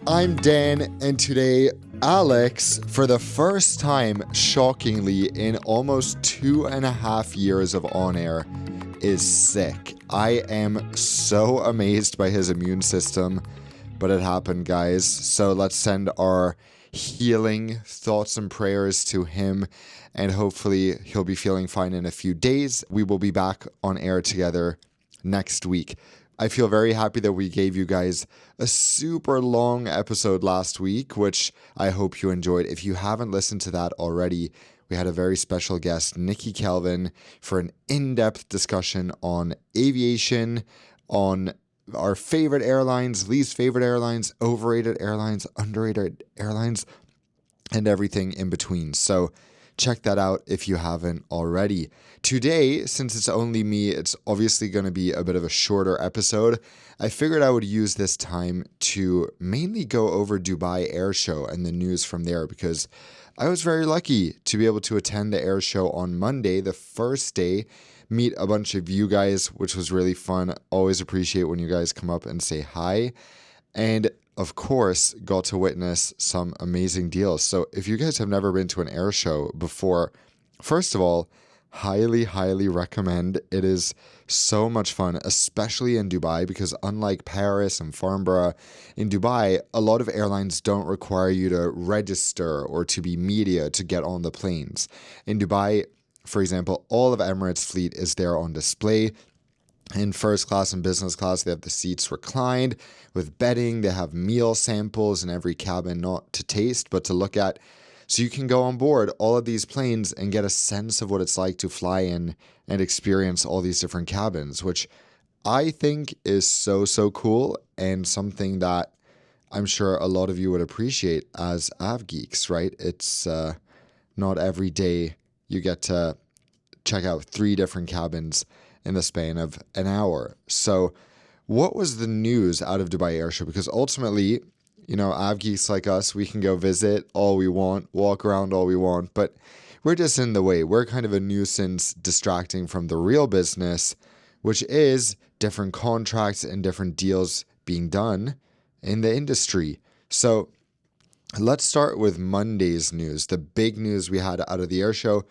I'm Dan, and today Alex, for the first time, shockingly, in almost 2.5 years of on air, is sick. I am so amazed by his immune system, but it happened, guys. So let's send our healing thoughts and prayers to him, and hopefully he'll be feeling fine in a few days. We will be back on air together next week. I feel very happy that we gave you guys a super long episode last week, which I hope you enjoyed. If you haven't listened to that already, we had a very special guest, Nikki Kelvin, for an in-depth discussion on aviation, on our favorite airlines, least favorite airlines, overrated airlines, underrated airlines, and everything in between. So check that out if you haven't already. Today, since it's only me, it's obviously going to be a bit of a shorter episode. I figured I would use this time to mainly go over Dubai Airshow and the news from there, because I was very lucky to be able to attend the Airshow on Monday, the first day, meet a bunch of you guys, which was really fun. Always appreciate when you guys come up and say hi. And of course, got to witness some amazing deals. So if you guys have never been to an air show before, first of all, highly recommend. It is so much fun, especially in Dubai, because unlike Paris and Farnborough, in Dubai, a lot of airlines don't require you to register or to be media to get on the planes. In Dubai, for example, all of Emirates' fleet is there on display. In first class and business class, they have the seats reclined with bedding. They have meal samples in every cabin, not to taste, but to look at. So you can go on board all of these planes and get a sense of what it's like to fly in and experience all these different cabins, which I think is so cool, and something that I'm sure a lot of you would appreciate as av geeks, right? It's not every day you get to check out 3 different cabins in the span of an hour. So what was the news out of Dubai Airshow? Because ultimately, you know, av geeks like us, we can go visit all we want, walk around all we want, but we're just in the way. We're kind of a nuisance, distracting from the real business, which is different contracts and different deals being done in the industry. So let's start with Monday's news, the big news we had out of the airshow,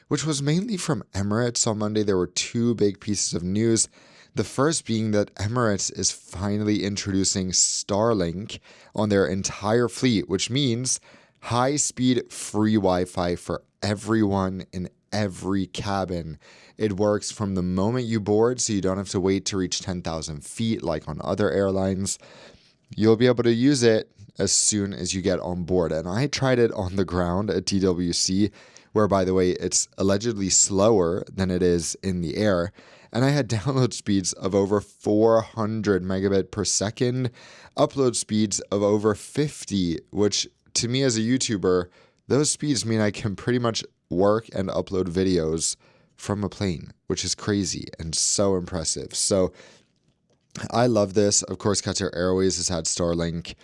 which was mainly from Emirates. On Monday, there were 2 big pieces of news. The first being that Emirates is finally introducing Starlink on their entire fleet, which means high-speed free Wi-Fi for everyone in every cabin. It works from the moment you board, so you don't have to wait to reach 10,000 feet like on other airlines. You'll be able to use it as soon as you get on board. And I tried it on the ground at TWC, where, by the way, it's allegedly slower than it is in the air. And I had download speeds of over 400 megabit per second, upload speeds of over 50, which to me as a YouTuber, those speeds mean I can pretty much work and upload videos from a plane, which is crazy and so impressive. So I love this. Of course, Qatar Airways has had Starlink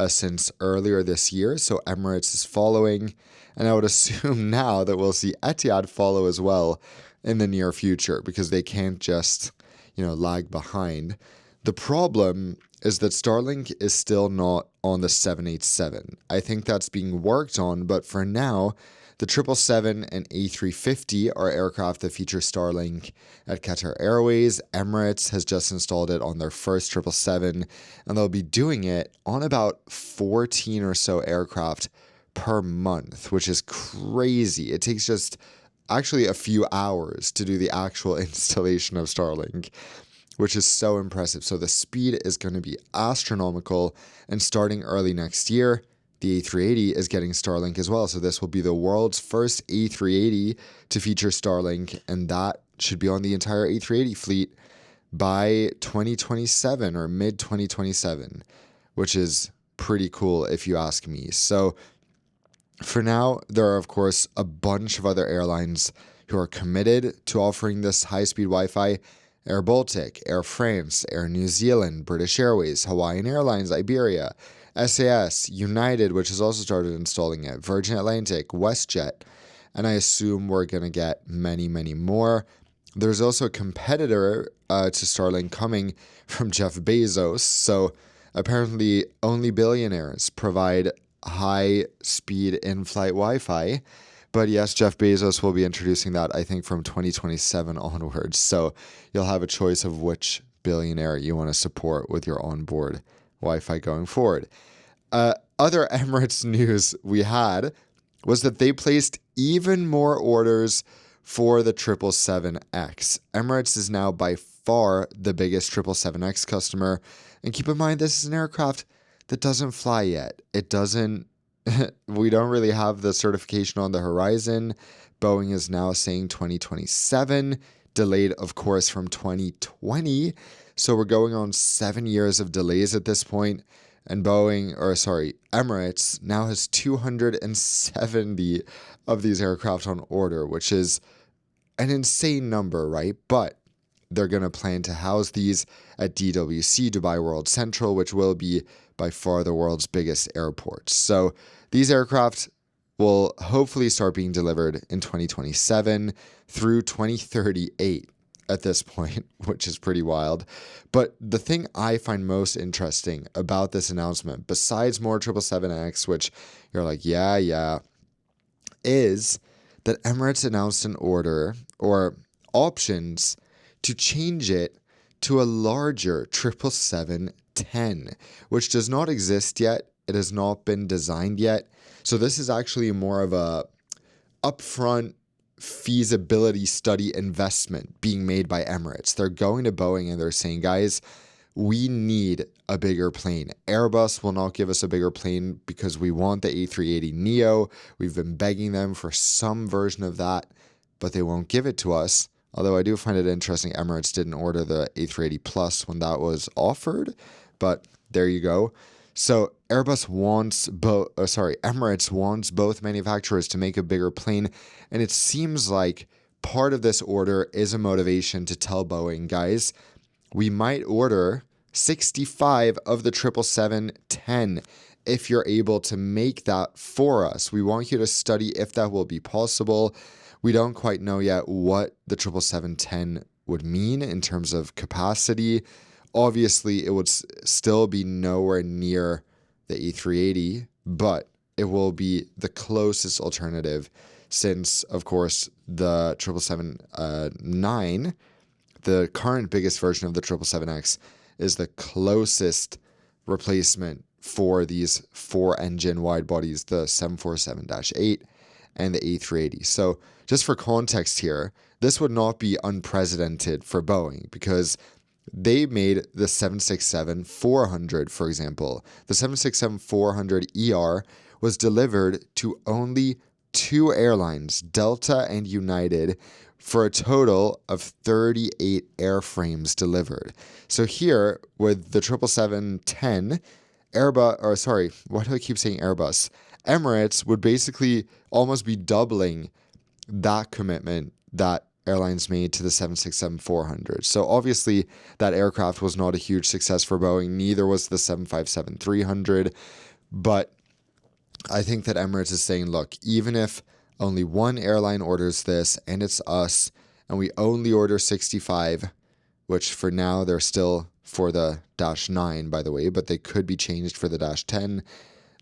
since earlier this year, so Emirates is following. And I would assume now that we'll see Etihad follow as well in the near future, because they can't just, lag behind. The problem is that Starlink is still not on the 787. I think that's being worked on, but for now, the 777 and A350 are aircraft that feature Starlink at Qatar Airways. Emirates has just installed it on their first 777, and they'll be doing it on about 14 or so aircraft per month, which is crazy. It takes just actually a few hours to do the actual installation of Starlink, which is so impressive. So the speed is going to be astronomical, and starting early next year, the A380 is getting Starlink as well. So this will be the world's first A380 to feature Starlink, and that should be on the entire A380 fleet by 2027 or mid 2027, which is pretty cool if you ask me. So for now, there are, of course, a bunch of other airlines who are committed to offering this high-speed Wi-Fi. Air Baltic, Air France, Air New Zealand, British Airways, Hawaiian Airlines, Iberia, SAS, United, which has also started installing it, Virgin Atlantic, WestJet, and I assume we're going to get many more. There's also a competitor to Starlink coming from Jeff Bezos, so apparently only billionaires provide high-speed in-flight Wi-Fi. But yes, Jeff Bezos will be introducing that, I think, from 2027 onwards. So you'll have a choice of which billionaire you want to support with your onboard Wi-Fi going forward. Other Emirates news we had was that they placed even more orders for the 777X. Emirates is now by far the biggest 777X customer. And keep in mind, this is an aircraft that doesn't fly yet. It doesn't, we don't really have the certification on the horizon. Boeing is now saying 2027, delayed, of course, from 2020. So we're going on 7 years of delays at this point. And Emirates now has 270 of these aircraft on order, which is an insane number, right? But they're going to plan to house these at DWC, Dubai World Central, which will be by far the world's biggest airport. So these aircraft will hopefully start being delivered in 2027 through 2038 at this point, which is pretty wild. But the thing I find most interesting about this announcement, besides more 777X, which you're like, yeah, is that Emirates announced an order or options to change it to a larger 777-10, which does not exist yet. It has not been designed yet. So this is actually more of a upfront feasibility study investment being made by Emirates. They're going to Boeing and they're saying, guys, we need a bigger plane. Airbus will not give us a bigger plane because we want the A380 Neo. We've been begging them for some version of that, but they won't give it to us. Although I do find it interesting Emirates didn't order the A380 Plus when that was offered, but there you go. So Emirates wants both manufacturers to make a bigger plane, and it seems like part of this order is a motivation to tell Boeing, guys, we might order 65 of the 777-10 if you're able to make that for us. We want you to study if that will be possible. We don't quite know yet what the 777-10 would mean in terms of capacity. Obviously, it would still be nowhere near the A380, but it will be the closest alternative since, of course, the 777-9, the current biggest version of the 777X, is the closest replacement for these four-engine wide bodies, the 747-8 and the A380. So just for context here, this would not be unprecedented for Boeing because they made the 767-400, for example. The 767-400ER was delivered to only 2 airlines, Delta and United, for a total of 38 airframes delivered. So here, with the 777-10, why do I keep saying Airbus? Emirates would basically almost be doubling that commitment that airlines made to the 767-400. So obviously that aircraft was not a huge success for Boeing, neither was the 757-300, but I think that Emirates is saying, look, even if only one airline orders this and it's us, and we only order 65, which for now they're still for the -9, by the way, but they could be changed for the -10,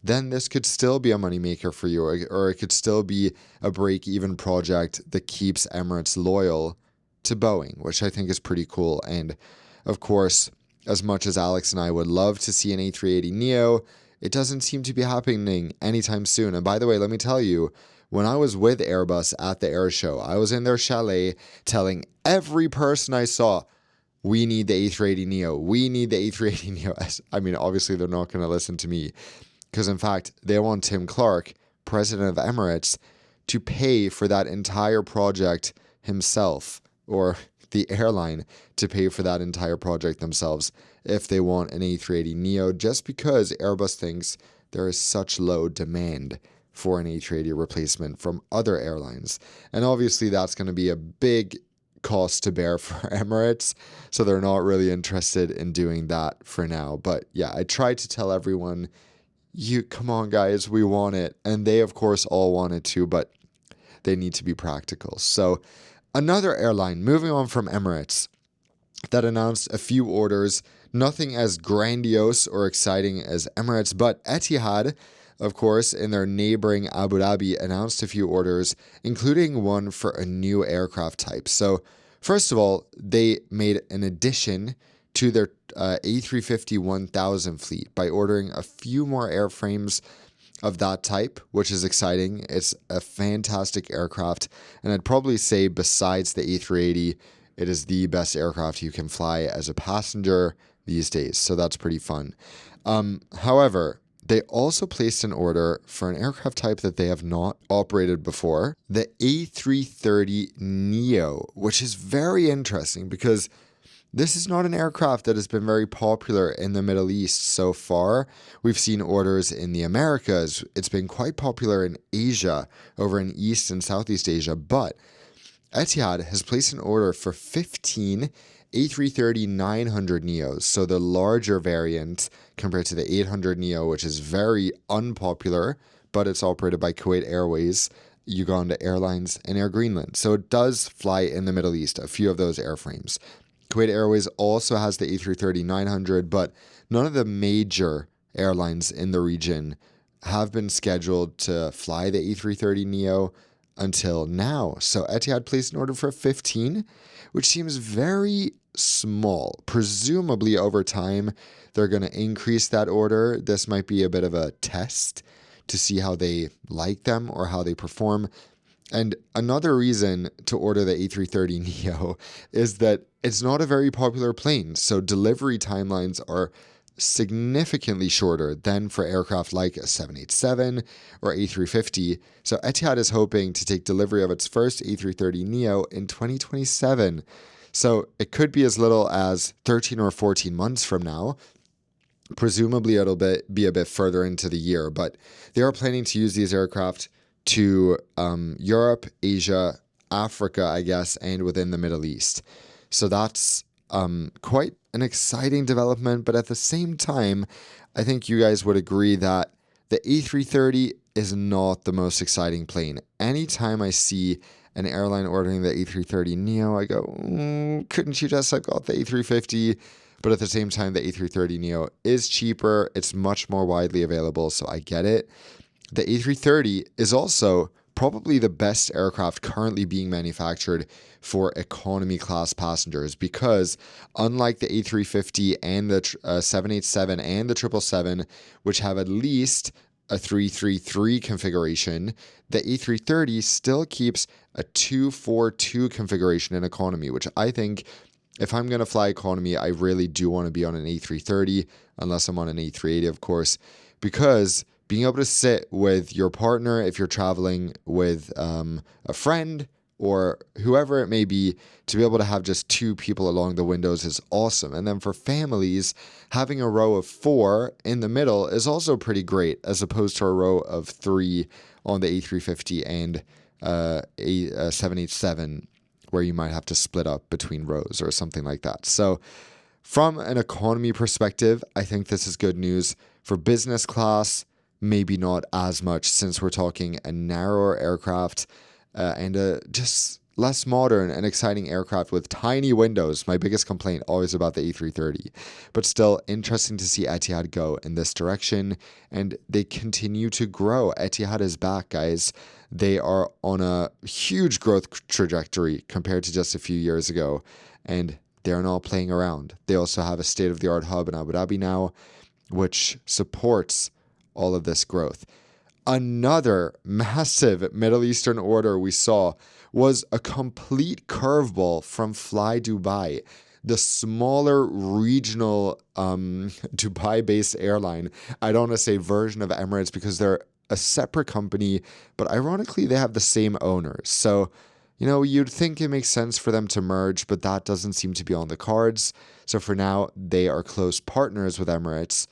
then this could still be a moneymaker for you, or it could still be a break-even project that keeps Emirates loyal to Boeing, which I think is pretty cool. And of course, as much as Alex and I would love to see an A380 Neo, it doesn't seem to be happening anytime soon. And by the way, let me tell you, when I was with Airbus at the Airshow, I was in their chalet telling every person I saw, we need the A380 Neo. We need the A380 Neo. I mean, obviously they're not going to listen to me, because in fact, they want Tim Clark, president of Emirates, to pay for that entire project himself, or the airline to pay for that entire project themselves if they want an A380 Neo, just because Airbus thinks there is such low demand for an A380 replacement from other airlines. And obviously that's going to be a big cost to bear for Emirates, so they're not really interested in doing that for now. But yeah, I tried to tell everyone, come on guys, we want it. And they of course all want it too, but they need to be practical. So another airline, moving on from Emirates, that announced a few orders, Nothing as grandiose or exciting as Emirates, but Etihad, of course, in their neighboring Abu Dhabi, announced a few orders, including one for a new aircraft type. So, first of all, they made an addition to their A350 1000 fleet by ordering a few more airframes of that type, which is exciting. It's a fantastic aircraft, and I'd probably say besides the A380, it is the best aircraft you can fly as a passenger these days, so that's pretty fun. However, they also placed an order for an aircraft type that they have not operated before, the A330 Neo, which is very interesting because this is not an aircraft that has been very popular in the Middle East so far. We've seen orders in the Americas. It's been quite popular in Asia, over in East and Southeast Asia, but Etihad has placed an order for 15 A330-900 Neos, so the larger variant compared to the 800 Neo, which is very unpopular, but it's operated by Kuwait Airways, Uganda Airlines, and Air Greenland. So it does fly in the Middle East, a few of those airframes. Kuwait Airways also has the A330-900, but none of the major airlines in the region have been scheduled to fly the A330 Neo until now. So Etihad placed an order for 15, which seems very small. Presumably over time, they're going to increase that order. This might be a bit of a test to see how they like them or how they perform. And another reason to order the A330 Neo is that it's not a very popular plane, so delivery timelines are significantly shorter than for aircraft like a 787 or A350. So Etihad is hoping to take delivery of its first A330 Neo in 2027. So it could be as little as 13 or 14 months from now. Presumably it'll be a bit further into the year, but they are planning to use these aircraft to Europe, Asia, Africa, I guess, and within the Middle East. So that's quite an exciting development, but at the same time, I think you guys would agree that the A330 is not the most exciting plane. Anytime I see an airline ordering the A330 Neo, I go, couldn't you just have got the A350? But at the same time, the A330 Neo is cheaper. It's much more widely available, so I get it. The A330 is also probably the best aircraft currently being manufactured for economy class passengers because unlike the A350 and the 787 and the 777, which have at least a 333 configuration, the A330 still keeps a 242 configuration in economy, which I think if I'm going to fly economy, I really do want to be on an A330, unless I'm on an A380, of course, because being able to sit with your partner, if you're traveling with a friend or whoever it may be, to be able to have just two people along the windows is awesome. And then for families, having a row of 4 in the middle is also pretty great, as opposed to a row of 3 on the A350 and a 787, where you might have to split up between rows or something like that. So from an economy perspective, I think this is good news. For business class, maybe not as much, since we're talking a narrower aircraft and a just less modern and exciting aircraft with tiny windows. My biggest complaint always about the A330, but still interesting to see Etihad go in this direction, and they continue to grow. Etihad is back, guys. They are on a huge growth trajectory compared to just a few years ago, and they're not playing around. They also have a state-of-the-art hub in Abu Dhabi now, which supports all of this growth. Another massive Middle Eastern order we saw was a complete curveball from Fly Dubai, the smaller regional Dubai-based airline. I don't want to say version of Emirates because they're a separate company, but ironically they have the same owners. So, you'd think it makes sense for them to merge, but that doesn't seem to be on the cards. So for now, they are close partners with Emirates,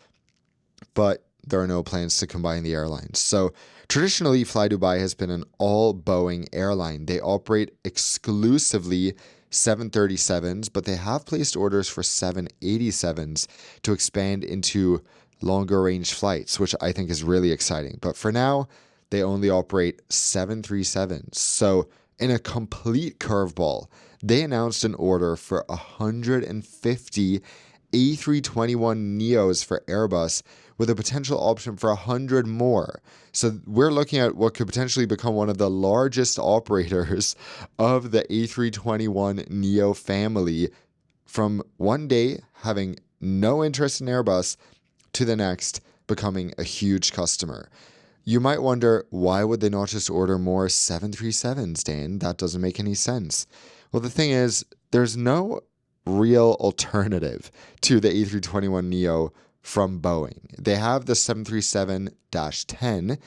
but there are no plans to combine the airlines. So traditionally, Fly Dubai has been an all Boeing airline. They operate exclusively 737s, but they have placed orders for 787s to expand into longer range flights, which I think is really exciting. But for now, they only operate 737s. So in a complete curveball, they announced an order for 150 A321 Neos for Airbus with a potential option for 100 more. So we're looking at what could potentially become one of the largest operators of the A321 Neo family, from one day having no interest in Airbus to the next becoming a huge customer. You might wonder, why would they not just order more 737s, Dan? That doesn't make any sense. Well, the thing is, there's no real alternative to the A321 Neo from Boeing. They have the 737-10,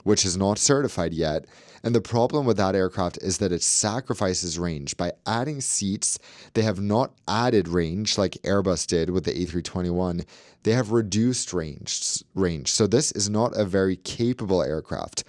which is not certified yet. And the problem with that aircraft is that it sacrifices range. By adding seats, they have not added range like Airbus did with the A321. They have reduced range. So this is not a very capable aircraft.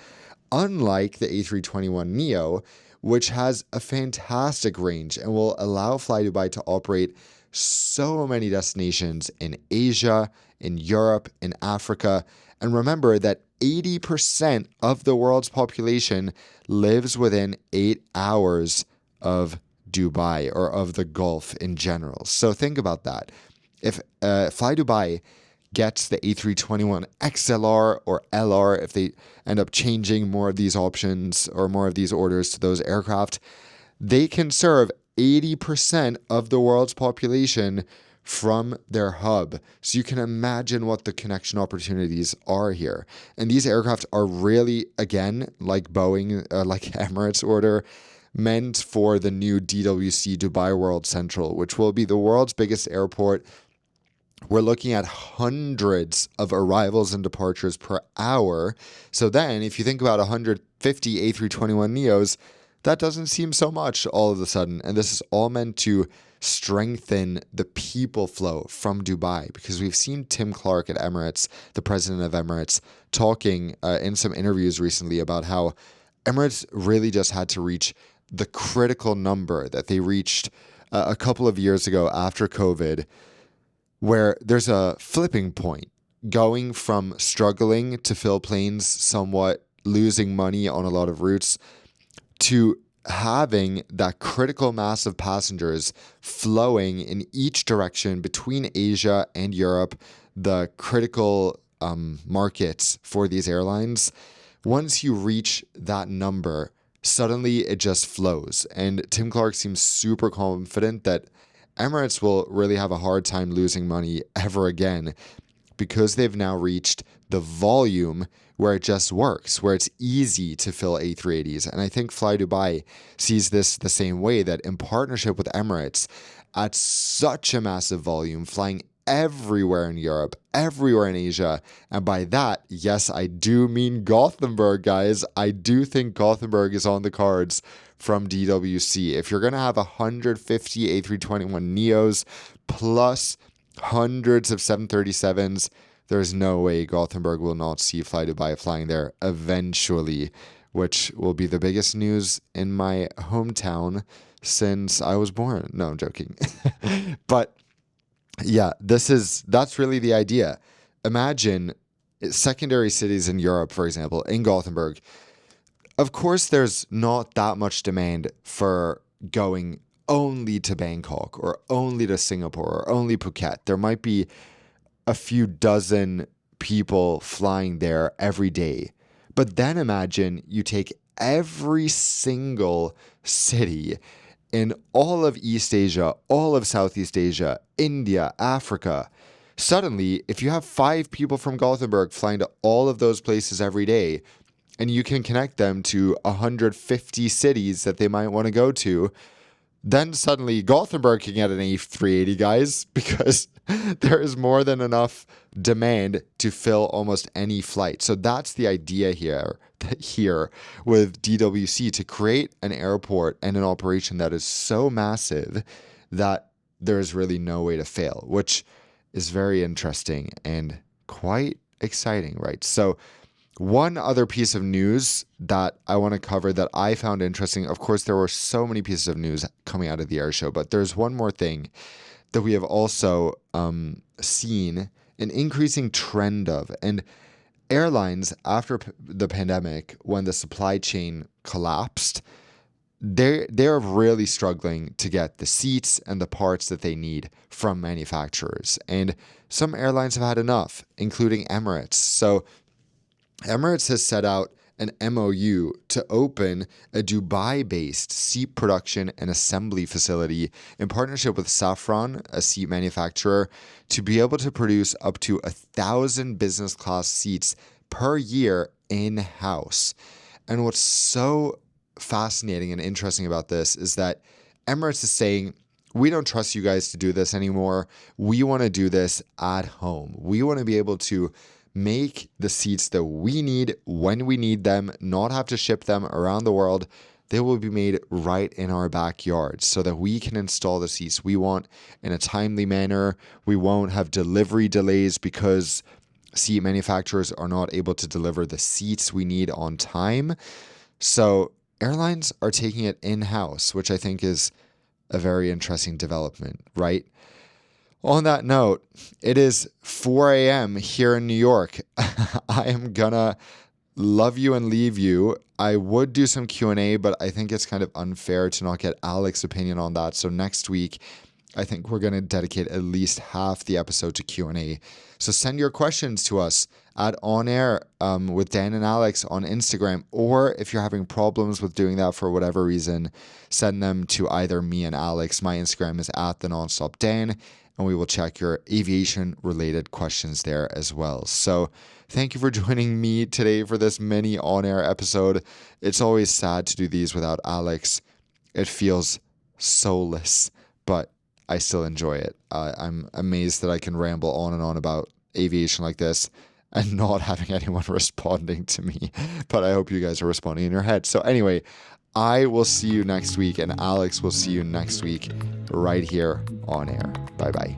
Unlike the A321 Neo, which has a fantastic range and will allow Fly Dubai to operate so many destinations in Asia, in Europe, in Africa. And remember that 80% of the world's population lives within 8 hours of Dubai or of the Gulf in general. So think about that. If Fly Dubai gets the A321 XLR or LR, if they end up changing more of these options or more of these orders to those aircraft, they can serve 80% of the world's population from their hub. So you can imagine what the connection opportunities are here. And these aircraft are really, again, like Boeing, like Emirates order, meant for the new DWC Dubai World Central, which will be the world's biggest airport. We're looking at hundreds of arrivals and departures per hour. So then, if you think about 150 A321 Neos, that doesn't seem so much all of a sudden. And this is all meant to strengthen the people flow from Dubai, because we've seen Tim Clark at Emirates, the president of Emirates, talking in some interviews recently about how Emirates really just had to reach the critical number that they reached a couple of years ago after COVID, where there's a flipping point going from struggling to fill planes, somewhat losing money on a lot of routes, to having that critical mass of passengers flowing in each direction between Asia and Europe, the critical markets for these airlines. Once you reach that number, suddenly it just flows. And Tim Clark seems super confident that Emirates will really have a hard time losing money ever again, because they've now reached the volume where it just works, where it's easy to fill A380s. And I think Fly Dubai sees this the same way, that in partnership with Emirates, at such a massive volume, flying everywhere in Europe, everywhere in Asia. And by that, yes, I do mean Gothenburg, guys. I do think Gothenburg is on the cards from DWC. If you're going to have 150 A321 Neos plus hundreds of 737s, there's no way Gothenburg will not see Fly Dubai flying there eventually, which will be the biggest news in my hometown since I was born. No, I'm joking. But yeah, that's really the idea. Imagine secondary cities in Europe, for example, in Gothenburg. Of course, there's not that much demand for going only to Bangkok or only to Singapore or only Phuket. There might be a few dozen people flying there every day. But then imagine you take every single city in all of East Asia, all of Southeast Asia, India, Africa. Suddenly, if you have 5 people from Gothenburg flying to all of those places every day, and you can connect them to 150 cities that they might want to go to, then suddenly Gothenburg can get an A380, guys, because there is more than enough demand to fill almost any flight. So that's the idea here with DWC, to create an airport and an operation that is so massive that there's really no way to fail, which is very interesting and quite exciting, right? So one other piece of news that I want to cover that I found interesting, of course, there were so many pieces of news coming out of the air show, but there's one more thing that we have also seen an increasing trend of. And airlines, after the pandemic, when the supply chain collapsed, they're really struggling to get the seats and the parts that they need from manufacturers. And some airlines have had enough, including Emirates. So Emirates has set out an MOU to open a Dubai-based seat production and assembly facility in partnership with Safran, a seat manufacturer, to be able to produce up to 1,000 business class seats per year in-house. And what's so fascinating and interesting about this is that Emirates is saying, we don't trust you guys to do this anymore. We want to do this at home. We want to be able to make the seats that we need when we need them, not have to ship them around the world. They will be made right in our backyard so that we can install the seats we want in a timely manner. We won't have delivery delays because seat manufacturers are not able to deliver the seats we need on time. So airlines are taking it in-house, which I think is a very interesting development, right? On that note, it is 4 a.m. here in New York. I am gonna love you and leave you. I would do some Q&A, but I think it's kind of unfair to not get Alex's opinion on that. So next week, I think we're going to dedicate at least half the episode to Q&A. So send your questions to us at On Air with Dan and Alex on Instagram. Or if you're having problems with doing that for whatever reason, send them to either me and Alex. My Instagram is at the Nonstop Dan, and we will check your aviation-related questions there as well. So thank you for joining me today for this mini on-air episode. It's always sad to do these without Alex. It feels soulless, but I still enjoy it. I'm amazed that I can ramble on and on about aviation like this and not having anyone responding to me. But I hope you guys are responding in your head. So anyway, I will see you next week, and Alex will see you next week right here on air. Bye-bye.